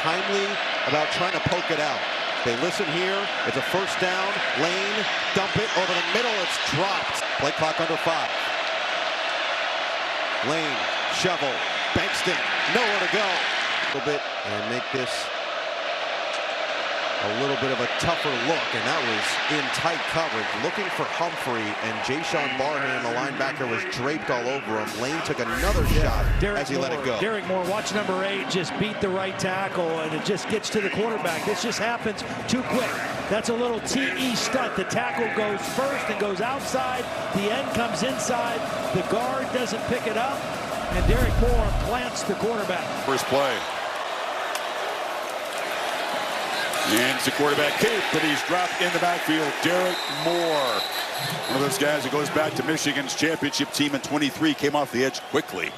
timely about trying to poke it out. They listen here. It's a first down. Lane, dump it over the middle. It's dropped. Play clock under 5. Lane, shovel, Bankston, nowhere to go. A little bit and make this a little bit of a tougher look, and that was in tight coverage. Looking for Humphrey, and Jason Barham, the linebacker, was draped all over him. Lane took another shot as he let it go. Derrick Moore, watch number 8, just beat the right tackle, and it just gets to the quarterback. This just happens too quick. That's a little TE stunt. The tackle goes first and goes outside. The end comes inside. The guard doesn't pick it up, and Derrick Moore plants the quarterback. First play. And it's the quarterback cape, but he's dropped in the backfield. Derrick Moore, one of those guys that goes back to Michigan's championship team in 23, came off the edge quickly.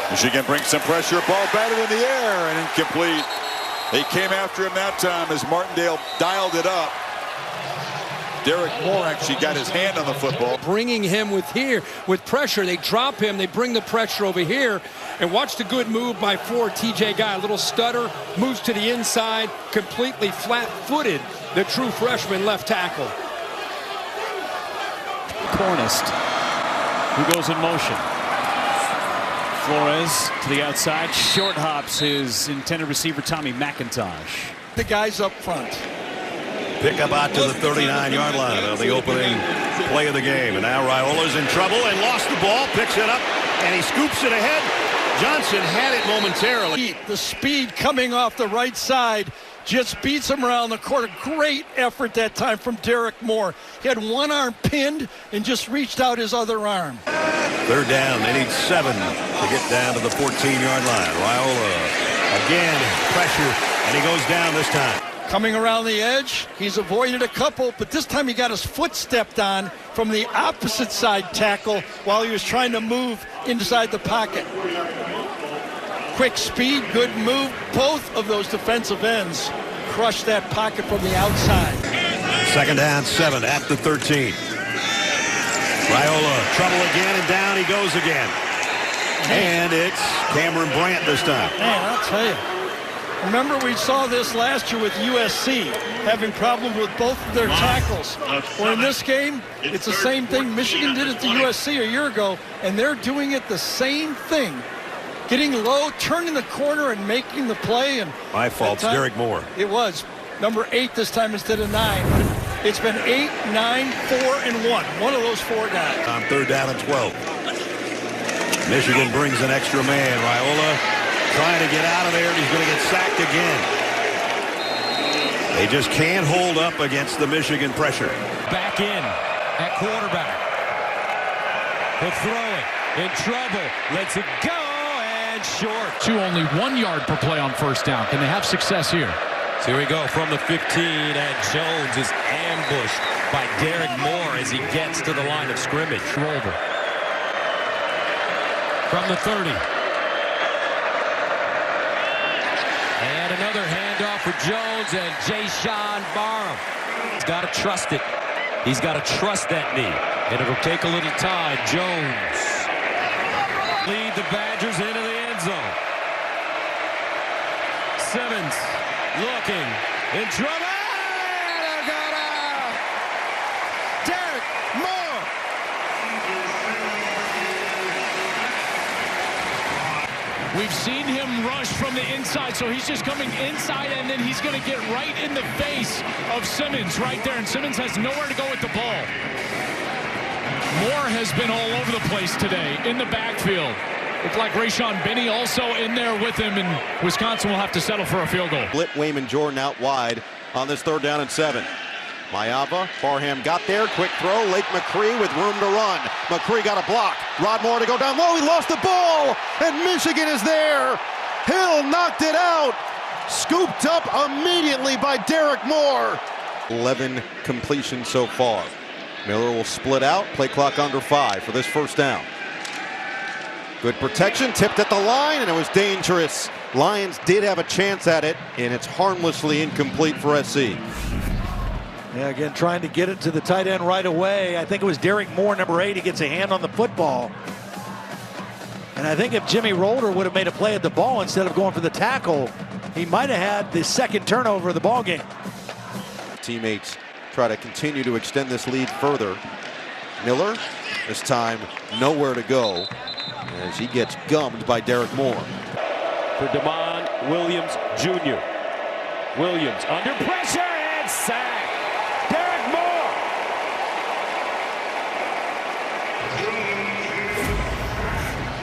Michigan brings some pressure, ball batted in the air and incomplete. They came after him that time as Martindale dialed it up. Derrick Moore actually got his hand on the football. Bringing him with pressure. They drop him, they bring the pressure over here. And watch the good move by TJ Guy. A little stutter, moves to the inside, completely flat-footed, the true freshman left tackle. Cornist, who goes in motion. Flores to the outside, short hops his intended receiver Tommy McIntosh. The guys up front. Pick up out to the 39-yard line of the opening play of the game. And now Raiola's in trouble and lost the ball, picks it up, and he scoops it ahead. Johnson had it momentarily. The speed coming off the right side just beats him around the court. A great effort that time from Derrick Moore. He had one arm pinned and just reached out his other arm. Third down. They need 7 to get down to the 14-yard line. Raiola again, pressure, and he goes down this time. Coming around the edge, he's avoided a couple, but this time he got his foot stepped on from the opposite side tackle while he was trying to move inside the pocket. Quick speed, good move. Both of those defensive ends crushed that pocket from the outside. Second down, 7 at the 13. Raiola, trouble again, and down he goes again. And it's Cameron Brandt this time. Man, I'll tell you. Remember, we saw this last year with USC, having problems with both of their tackles. Well, in this game, it's the same thing. Michigan did it to USC a year ago, and they're doing it the same thing. Getting low, turning the corner, and making the play. And my fault, Derrick Moore. It was. Number 8 this time instead of 9. It's been 8, 9, 4, and 1. One of those 4 guys. On third down and 12. Michigan brings an extra man. Raiola trying to get out of there, and he's going to get sacked again. They just can't hold up against the Michigan pressure. Back in at quarterback. He'll throw it. In trouble. Lets it go, and short. Only 1 yard per play on first down. Can they have success here? So here we go from the 15, and Jones is ambushed by Derrick Moore as he gets to the line of scrimmage. Over. From the 30. And another handoff for Jones and Jason Barham. He's got to trust it. He's got to trust that knee. And it'll take a little time. Jones lead the Badgers into the end zone. Simmons looking in trouble. And got out. Derrick Moore. We've seen him rush from the inside, so he's just coming inside, and then he's going to get right in the face of Simmons right there, and Simmons has nowhere to go with the ball. Moore has been all over the place today in the backfield. Looked like Rayshon Benny also in there with him, and Wisconsin will have to settle for a field goal. Split Wayman Jordan out wide on this third down and 7. Mayava, Barham got there, quick throw, Lake McCree with room to run. McCree got a block, Rod Moore to go down low, he lost the ball, and Michigan is there. Hill knocked it out, scooped up immediately by Derrick Moore. 11 completions so far. Miller will split out, play clock under 5 for this first down. Good protection, tipped at the line, and it was dangerous. Lions did have a chance at it, and it's harmlessly incomplete for SC. Yeah, again, trying to get it to the tight end right away. I think it was Derrick Moore, number 8. He gets a hand on the football. And I think if Jimmy Rolder would have made a play at the ball instead of going for the tackle, he might have had the second turnover of the ball game. Teammates try to continue to extend this lead further. Miller, this time nowhere to go as he gets gummed by Derrick Moore. For Demond Williams Jr. Williams under pressure and sack. Derrick Moore.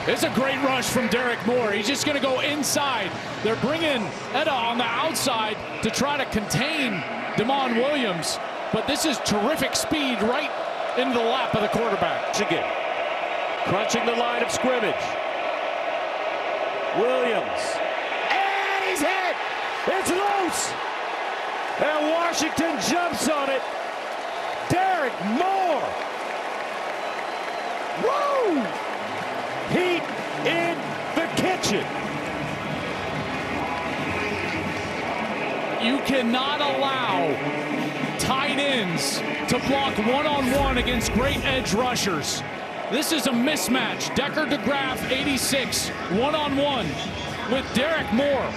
It's a great rush from Derrick Moore. He's just going to go inside. They're bringing Etta on the outside to try to contain Demond Williams. But this is terrific speed right into the lap of the quarterback. Again, crunching the line of scrimmage. Williams. And he's hit. It's loose. And Washington jumps on it. Derrick Moore. Woo! Heat in the kitchen. You cannot allow tight ends to block one-on-one against great edge rushers. This is a mismatch. Decker DeGraff, 86, one-on-one with Derrick Moore,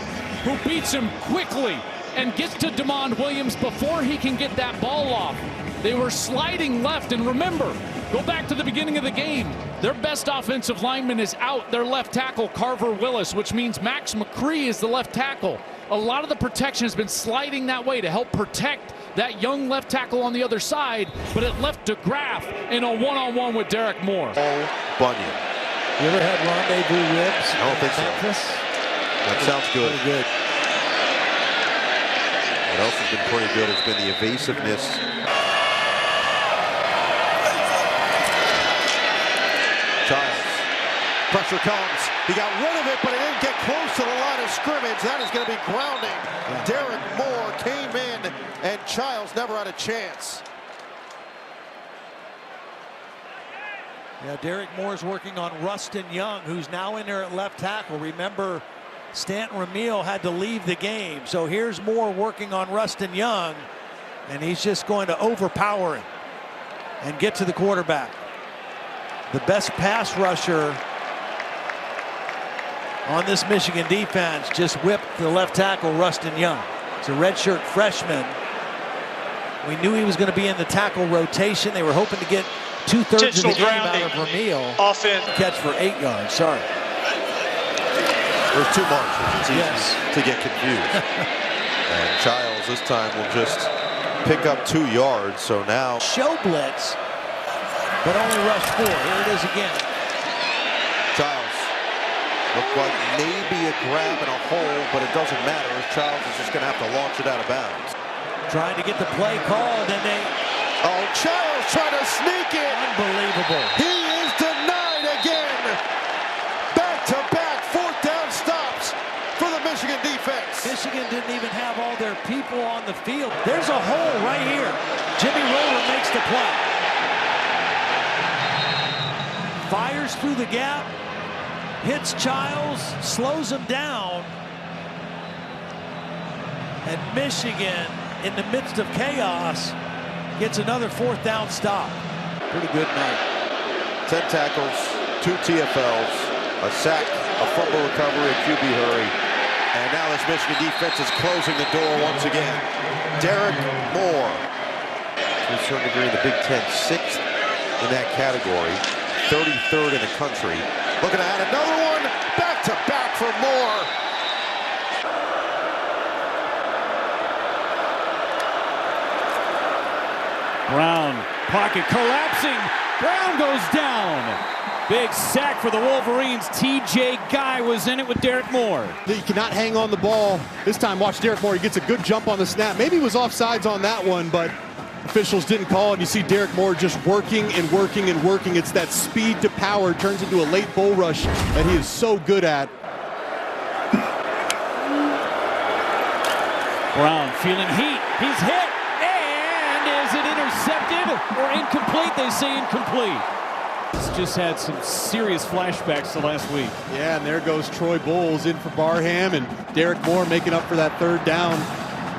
who beats him quickly and gets to Demond Williams before he can get that ball off. They were sliding left, and remember, go back to the beginning of the game. Their best offensive lineman is out, their left tackle, Carver Willis, which means Max McCree is the left tackle. A lot of the protection has been sliding that way to help protect that young left tackle on the other side, but it left DeGraff in a one-on-one with Derrick Moore. Oh, Bunyan. You ever had rendezvous ribs? I don't think so. Memphis? That sounds good. Pretty good. What else has been pretty good has been the evasiveness. Childs. Pressure comes. He got rid of it, but it didn't get close to the line of scrimmage. That is going to be grounding. Derrick Moore came in, and Childs never had a chance. Yeah, Derrick Moore's working on Rustin Young, who's now in there at left tackle. Remember, Stanton Ramil had to leave the game. So here's Moore working on Rustin Young, and he's just going to overpower him and get to the quarterback. The best pass rusher on this Michigan defense just whipped the left tackle, Rustin Young. It's a redshirt freshman. We knew he was going to be in the tackle rotation. They were hoping to get 2/3 of the game out of Ramil. Offense. Catch for 8 yards, sorry. There's two marches. It's easy to get confused. And Childs this time will just pick up 2 yards. So now Show blitz, but only rush 4. Here it is again. Childs looked like maybe a grab in a hole, but it doesn't matter. Childs is just going to have to launch it out of bounds. Trying to get the play called, and they... Oh, Childs trying to sneak it. Unbelievable. He is denied again. Back-to-back 4th down stops for the Michigan defense. Michigan didn't even have all their people on the field. There's a hole right here. Jimmy Rolder makes the play. Fires through the gap, hits Childs, slows him down. And Michigan, in the midst of chaos, gets another 4th down stop. Pretty good night. 10 tackles, 2 TFLs, a sack, a fumble recovery, a QB hurry. And now this Michigan defense is closing the door once again. Derrick Moore, to a certain degree in the Big Ten, 6th in that category, 33rd in the country. Looking to add another one, back-to-back for Moore. Brown, pocket collapsing. Brown goes down. Big sack for the Wolverines. TJ Guy was in it with Derrick Moore. He cannot hang on the ball. This time, watch Derrick Moore. He gets a good jump on the snap. Maybe he was offsides on that one, but officials didn't call it. You see Derrick Moore just working and working and working. It's that speed to power. Turns into a late bull rush that he is so good at. Brown feeling heat. He's hit. And is it intercepted or incomplete? They say incomplete. He's just had some serious flashbacks to last week. Yeah, and there goes Troy Bowles in for Barham, and Derrick Moore making up for that 3rd down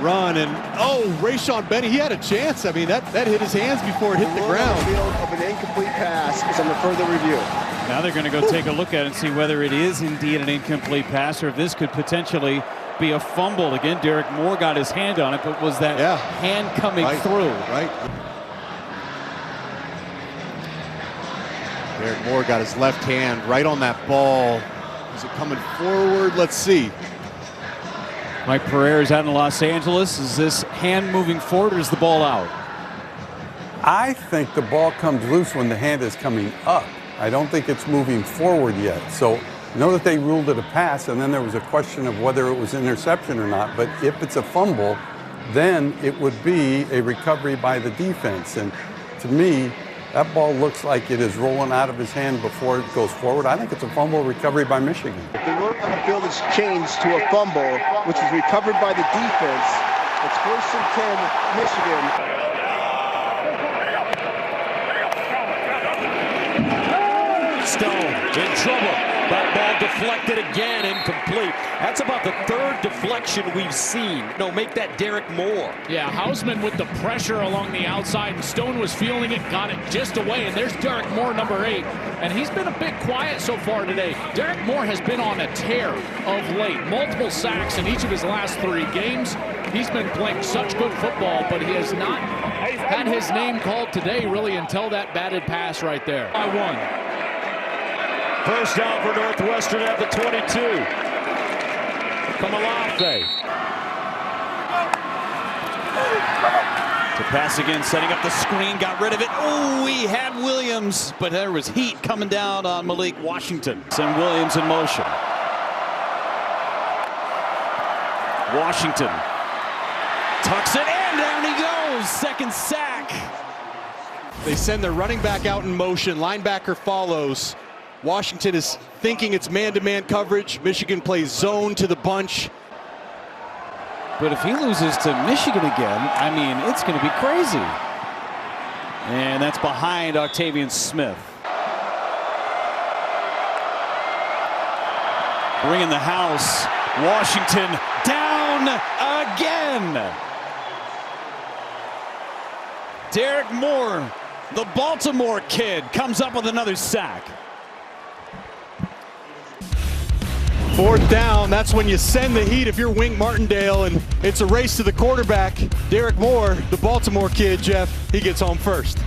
run. And oh, Rayshon Benny, he had a chance. I mean, that hit his hands before it hit the ground. Of an incomplete pass is under further review. Now they're going to go take a look at it and see whether it is indeed an incomplete pass or if this could potentially be a fumble. Again, Derrick Moore got his hand on it, but was that hand coming through? Right. Derrick Moore got his left hand right on that ball. Is it coming forward? Let's see. Mike Pereira is out in Los Angeles. Is this hand moving forward or is the ball out? I think the ball comes loose when the hand is coming up. I don't think it's moving forward yet. So I know that they ruled it a pass, and then there was a question of whether it was interception or not. But if it's a fumble, then it would be a recovery by the defense. And to me, that ball looks like it is rolling out of his hand before it goes forward. I think it's a fumble recovery by Michigan. The word on the field is changed to a fumble, which is recovered by the defense. It's 1st and 10, Michigan. Stone in trouble. That ball deflected again, incomplete. That's about the 3rd deflection we've seen. No, make that Derrick Moore. Yeah, Hausman with the pressure along the outside, and Stone was feeling it, got it just away, and there's Derrick Moore, number 8. And he's been a bit quiet so far today. Derrick Moore has been on a tear of late. Multiple sacks in each of his last 3 games. He's been playing such good football, but he has not had his name called today really until that batted pass right there. By 1. First down for Northwestern at the 22. Kamalafe. To pass again, setting up the screen, got rid of it. Oh, he had Williams, but there was heat coming down on Malik Washington. Send Williams in motion. Washington tucks it in, down he goes. 2nd sack. They send their running back out in motion. Linebacker follows. Washington is thinking it's man-to-man coverage. Michigan plays zone to the bunch. But if he loses to Michigan again, I mean, it's going to be crazy. And that's behind Octavian Smith. Bringing the house. Washington down again. Derrick Moore, the Baltimore kid, comes up with another sack. 4th down, that's when you send the heat if you're Wink Martindale, and it's a race to the quarterback. Derrick Moore, the Baltimore kid, Jeff, he gets home first.